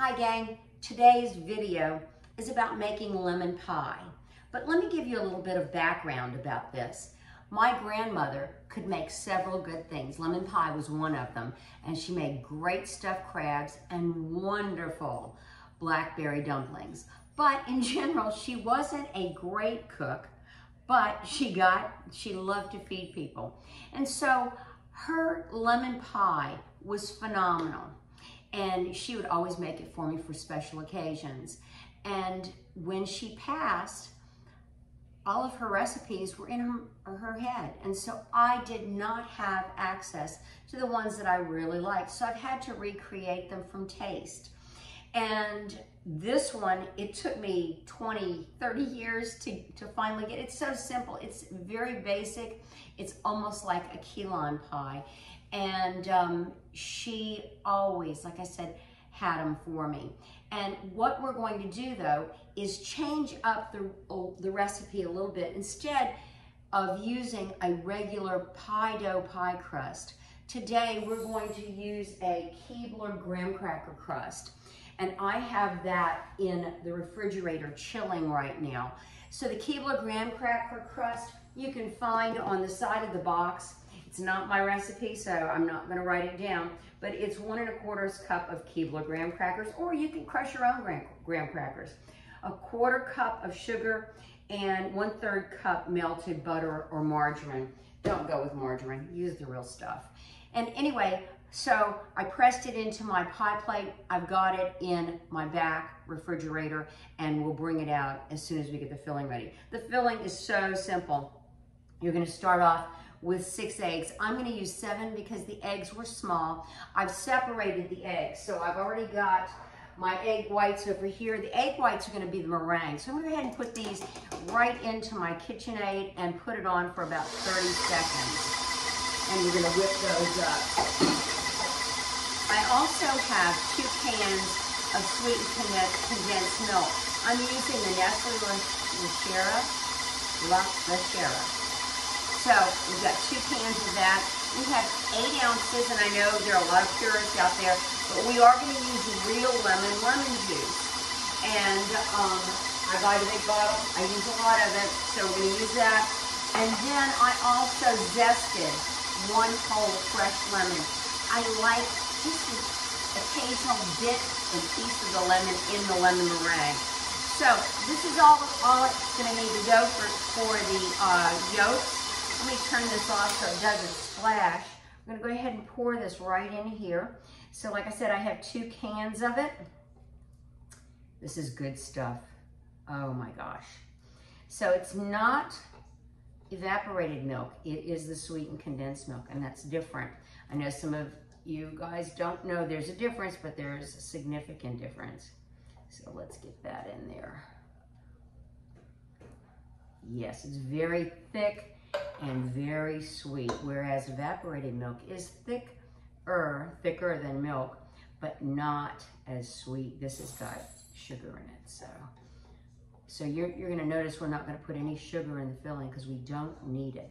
Hi gang, today's video is about making lemon pie. But let me give you a little bit of background about this. My grandmother could make several good things. Lemon pie was one of them. And she made great stuffed crabs and wonderful blackberry dumplings. But in general, she wasn't a great cook, but she loved to feed people. And so her lemon pie was phenomenal. And she would always make it for me for special occasions. And when she passed, all of her recipes were in her head. And so I did not have access to the ones that I really liked. So I've had to recreate them from taste. And this one, it took me 20, 30 years to finally get. It's so simple. It's very basic. It's almost like a key lime pie. And she always, like I said, had them for me. And what we're going to do though is change up the recipe a little bit. Instead of using a regular pie dough pie crust, today we're going to use a Keebler graham cracker crust. And I have that in the refrigerator chilling right now. So the Keebler graham cracker crust you can find on the side of the box. It's not my recipe, so I'm not going to write it down, but it's 1 1/4 cup of Keebler graham crackers, or you can crush your own graham crackers. 1/4 cup of sugar and 1/3 cup melted butter or margarine. Don't go with margarine, use the real stuff. And anyway, so I pressed it into my pie plate. I've got it in my back refrigerator, and we'll bring it out as soon as we get the filling ready. The filling is so simple. You're going to start off with 6 eggs. I'm going to use 7 because the eggs were small. I've separated the eggs, so I've already got my egg whites over here. The egg whites are going to be the meringue. So I'm going to go ahead and put these right into my KitchenAid and put it on for about 30 seconds. And we're going to whip those up. I also have 2 cans of sweetened condensed milk. I'm using the Nestle La Chera. So we've got 2 cans of that. We have 8 ounces, and I know there are a lot of purists out there, but we are going to use real lemon juice. And I got a big bottle. I use a lot of it, so we're going to use that. And then I also zested 1 whole fresh lemon. I like just an occasional bit and piece of the lemon in the lemon meringue. So this is all it's going to need to go for the yolks. Let me turn this off so it doesn't splash. I'm going to go ahead and pour this right in here. So like I said, I have 2 cans of it. This is good stuff. Oh my gosh. So it's not evaporated milk. It is the sweetened condensed milk, and that's different. I know some of you guys don't know there's a difference, but there's a significant difference. So let's get that in there. Yes, it's very thick and very sweet, whereas evaporated milk is thicker than milk, but not as sweet. This has got sugar in it, so you're going to notice we're not going to put any sugar in the filling because we don't need it.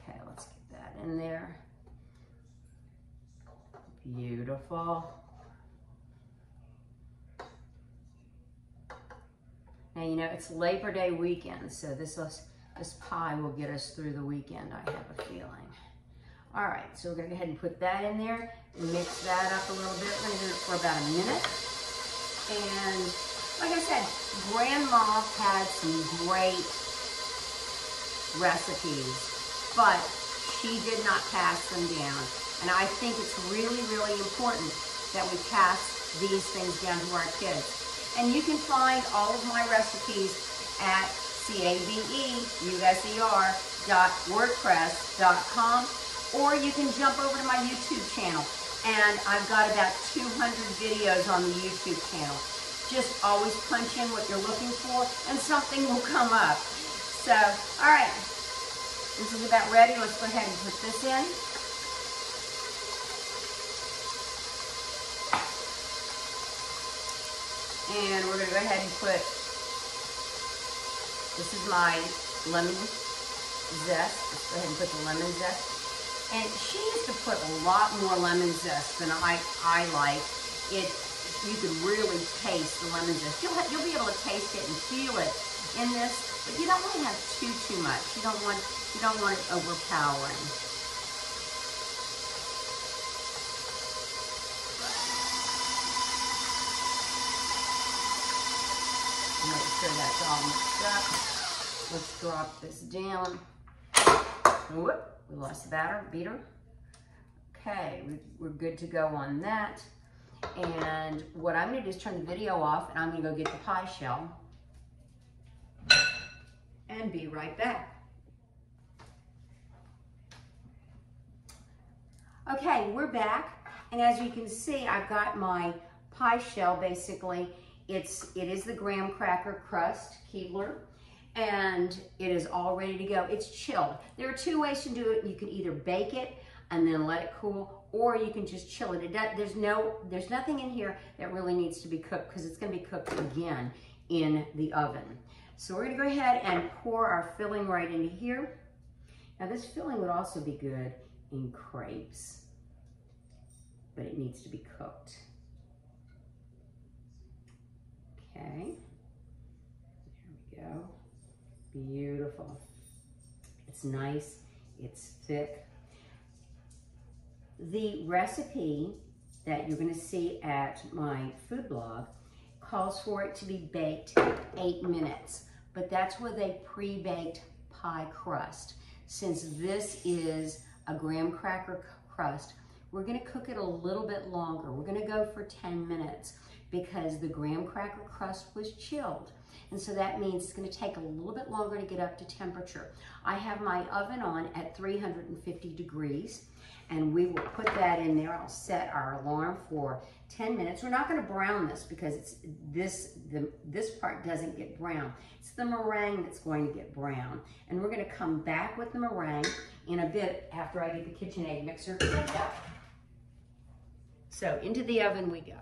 Okay, let's get that in there. Beautiful. Now, you know, it's Labor Day weekend, so this pie will get us through the weekend, I have a feeling. All right, so we're going to go ahead and put that in there and mix that up a little bit. We're going to do it for about a minute. And like I said, Grandma had some great recipes, but she did not pass them down. And I think it's really, really important that we pass these things down to our kids. And you can find all of my recipes at caber.wordpress.com, or you can jump over to my YouTube channel, and I've got about 200 videos on the YouTube channel. Just always punch in what you're looking for, and something will come up. So, all right, this is about ready. Let's go ahead and put this in. And we're going to go ahead and put, this is my lemon zest. Let's go ahead and put the lemon zest. And she used to put a lot more lemon zest than I like. you can really taste the lemon zest. You'll be able to taste it and feel it in this, but you don't want to have too much. You don't want it overpowering. Make sure that's all mixed up. Let's drop this down. Whoop, we lost the beater. Okay, we're good to go on that. And what I'm gonna do is turn the video off, and I'm gonna go get the pie shell and be right back. Okay, we're back. And as you can see, I've got my pie shell basically. It is the graham cracker crust, Keebler, and it is all ready to go. It's chilled. There are two ways to do it. You can either bake it and then let it cool, or you can just chill it. There's nothing in here that really needs to be cooked because it's going to be cooked again in the oven. So we're going to go ahead and pour our filling right into here. Now this filling would also be good in crepes, but it needs to be cooked. Okay, there we go. Beautiful. It's nice, it's thick. The recipe that you're going to see at my food blog calls for it to be baked 8 minutes, but that's with a pre-baked pie crust. Since this is a graham cracker crust, we're going to cook it a little bit longer. We're going to go for 10 minutes because the graham cracker crust was chilled. And so that means it's going to take a little bit longer to get up to temperature. I have my oven on at 350 degrees, and we will put that in there. I'll set our alarm for 10 minutes. We're not going to brown this because this part doesn't get brown. It's the meringue that's going to get brown. And we're going to come back with the meringue in a bit after I get the KitchenAid mixer set up. So into the oven we go.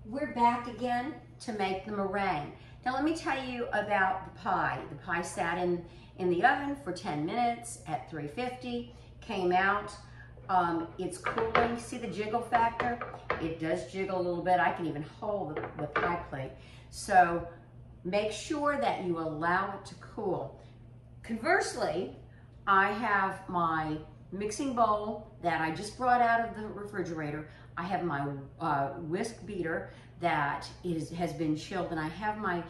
We're back again to make the meringue. Now let me tell you about the pie. The pie sat in the oven for 10 minutes at 350, came out. It's cooling. See the jiggle factor? It does jiggle a little bit. I can even hold the pie plate. So make sure that you allow it to cool. Conversely, I have my mixing bowl that I just brought out of the refrigerator. I have my whisk beater that has been chilled, and I have my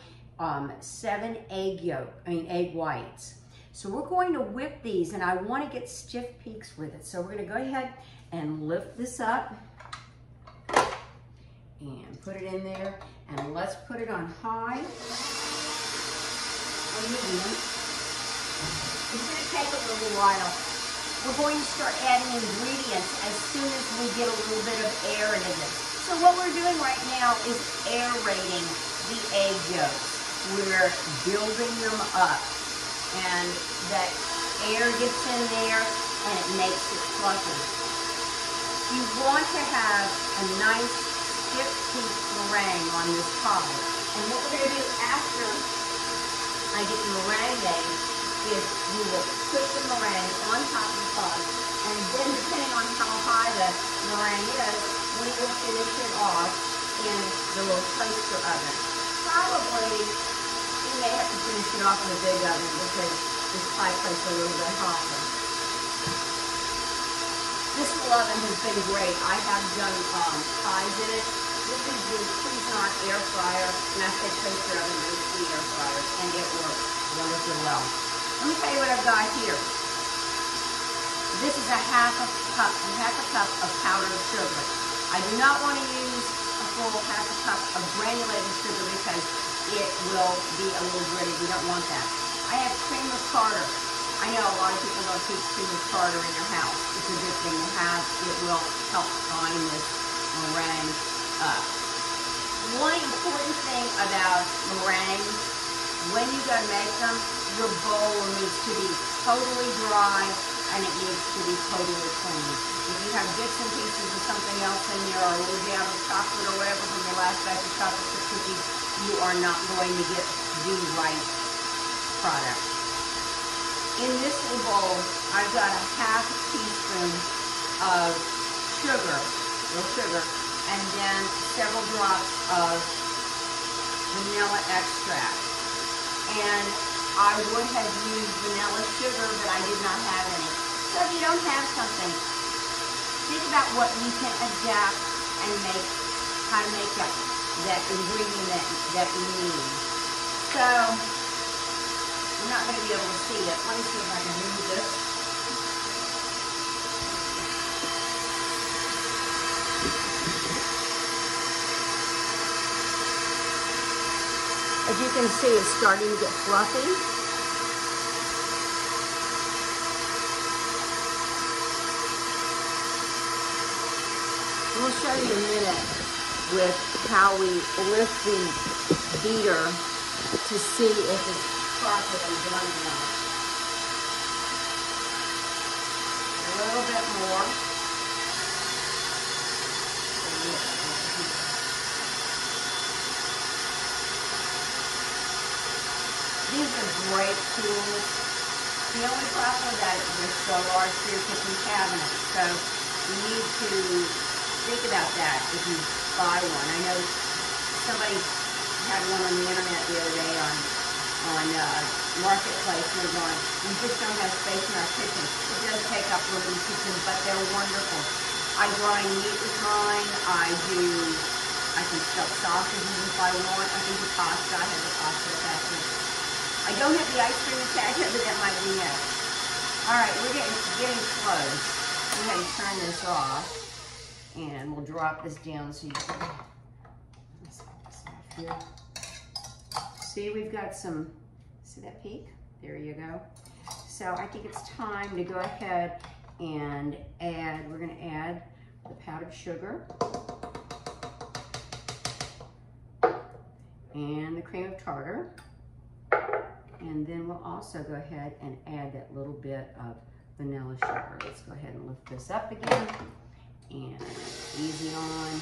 7 egg whites. So we're going to whip these, and I want to get stiff peaks with it. So we're going to go ahead and lift this up and put it in there, and let's put it on high or medium. It's going to take a little while. We're going to start adding ingredients as soon as we get a little bit of air into this. So what we're doing right now is aerating the egg yolks. We're building them up, and that air gets in there and it makes it fluffy. You want to have a nice stiff peak meringue on this pie. And what we're going to do after I get the meringue made is we will put the meringue on top of the pie, and then depending on how high the meringue is, we will finish it off in the little toaster oven. Probably, we may have to finish it off in the big oven because this pie plate's a little bit hotter. This little oven has been great. I have done pies in it. This is the Cuisinart air fryer, and I say toaster oven, but it's the air fryer, and it works wonderfully well. Let me tell you what I've got here. This is a half a cup of powdered sugar. I do not want to use a full half a cup of granulated sugar because it will be a little gritty. We don't want that. I have cream of tartar. I know a lot of people don't keep cream of tartar in their house. It's a good thing to have. It will help bind this meringue up. One important thing about meringues, when you go to make them, your bowl needs to be totally dry and it needs to be totally clean. If you have bits and pieces of something else in there, or a little dab of chocolate or whatever from your last batch of chocolate chip cookies, you are not going to get the right product. In this little bowl, I've got a half a teaspoon of sugar, real sugar, and then several drops of vanilla extract. And I would have used vanilla sugar, but I did not have any. So if you don't have something, think about what you can adapt and make, how to make that ingredient that you need. So, you're not going to be able to see it. Let me see if I can move this. As you can see, it's starting to get fluffy. We'll show you in a minute with how we lift the beater to see if it's properly blended on. A little bit more. These are great tools. The only problem with that is they're so large for your kitchen cabinet. So you need to think about that if you buy one. I know somebody had one on the internet the other day on Marketplace, and they're going, we just don't have space in our kitchen. It does take up room in the kitchen, but they're wonderful. I grind meat with mine. I can stuff sausages if I want. I can do pasta. I have the pasta attachment. I don't have the ice cream attachment, but that might be it. All right, we're getting close. Go ahead and turn this off, and we'll drop this down so you can. Let's put this off here. See, we've got some. See that peak? There you go. So I think it's time to go ahead and add. We're going to add the powdered sugar and the cream of tartar. And then we'll also go ahead and add that little bit of vanilla sugar. Let's go ahead and lift this up again and easy on.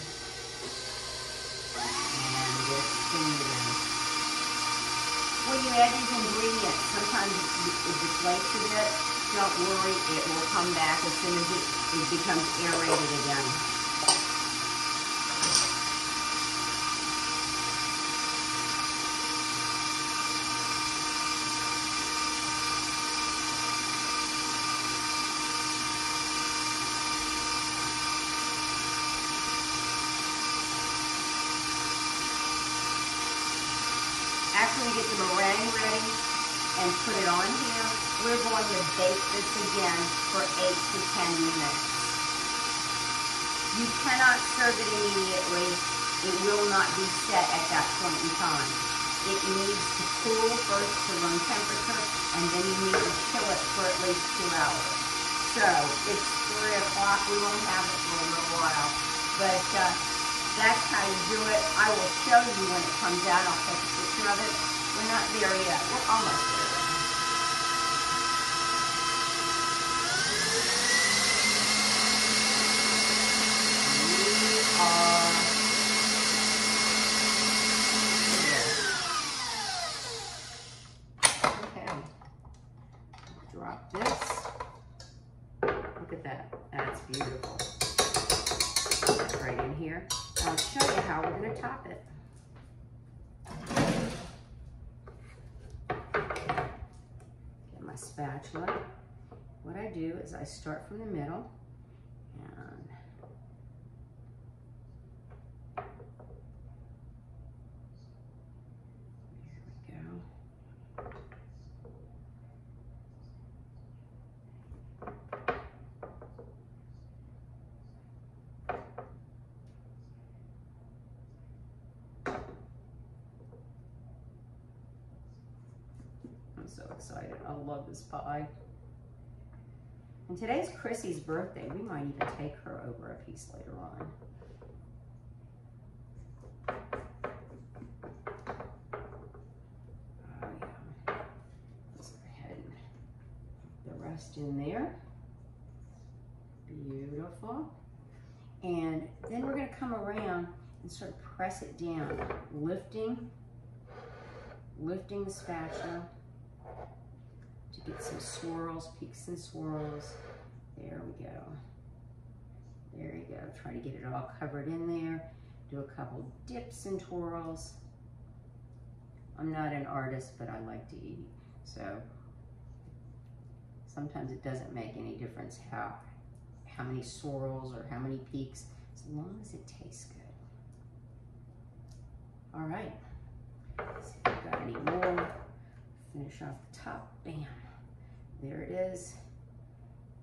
And just steam it in. When you add these ingredients, sometimes it deflates a bit. Don't worry, it will come back as soon as it becomes aerated again. After we get the meringue ready and put it on here, we're going to bake this again for 8 to 10 minutes. You cannot serve it immediately. It will not be set at that point in time. It needs to cool first to room temperature, and then you need to chill it for at least 2 hours. So it's 3 o'clock. We won't have it for a little while, but that's how you do it. I will show you when it comes out. I'll take a picture of it. We're not there yet. We're almost there. We are there. Okay. Drop this. Look at that. That's beautiful. Put that right in here. I'll show you how we're going to top it. Get my spatula. What I do is I start from the middle and there we go. I'm so excited. I love this pie. And today's Chrissy's birthday. We might even take her over a piece later on. Oh yeah. Let's go ahead and put the rest in there. Beautiful. And then we're going to come around and sort of press it down, lifting the spatula to get some swirls, peaks and swirls. There we go. There you go. Try to get it all covered in there. Do a couple dips and twirls. I'm not an artist, but I like to eat. So sometimes it doesn't make any difference how many swirls or how many peaks, as long as it tastes good. All right. See if we've got any more. Finish off the top. Bam. There it is.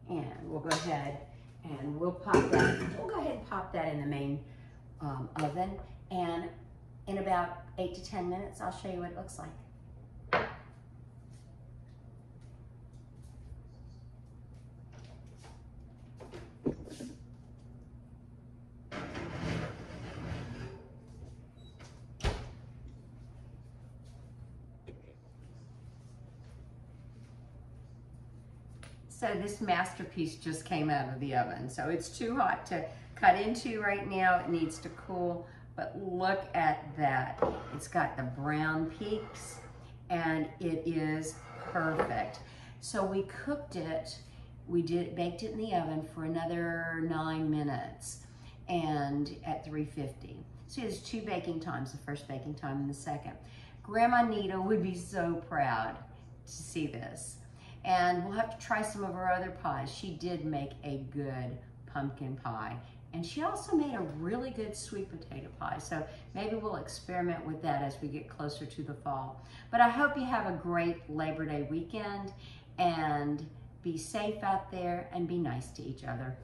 And we'll go ahead and we'll pop that. We'll go ahead and pop that in the main oven. And in about 8 to 10 minutes, I'll show you what it looks like. So this masterpiece just came out of the oven. So it's too hot to cut into right now. It needs to cool, but look at that. It's got the brown peaks and it is perfect. So we cooked it, baked it in the oven for another 9 minutes and at 350. So there's 2 baking times, the first baking time and the second. Grandma Nita would be so proud to see this. And we'll have to try some of her other pies. She did make a good pumpkin pie. And she also made a really good sweet potato pie. So maybe we'll experiment with that as we get closer to the fall. But I hope you have a great Labor Day weekend and be safe out there and be nice to each other.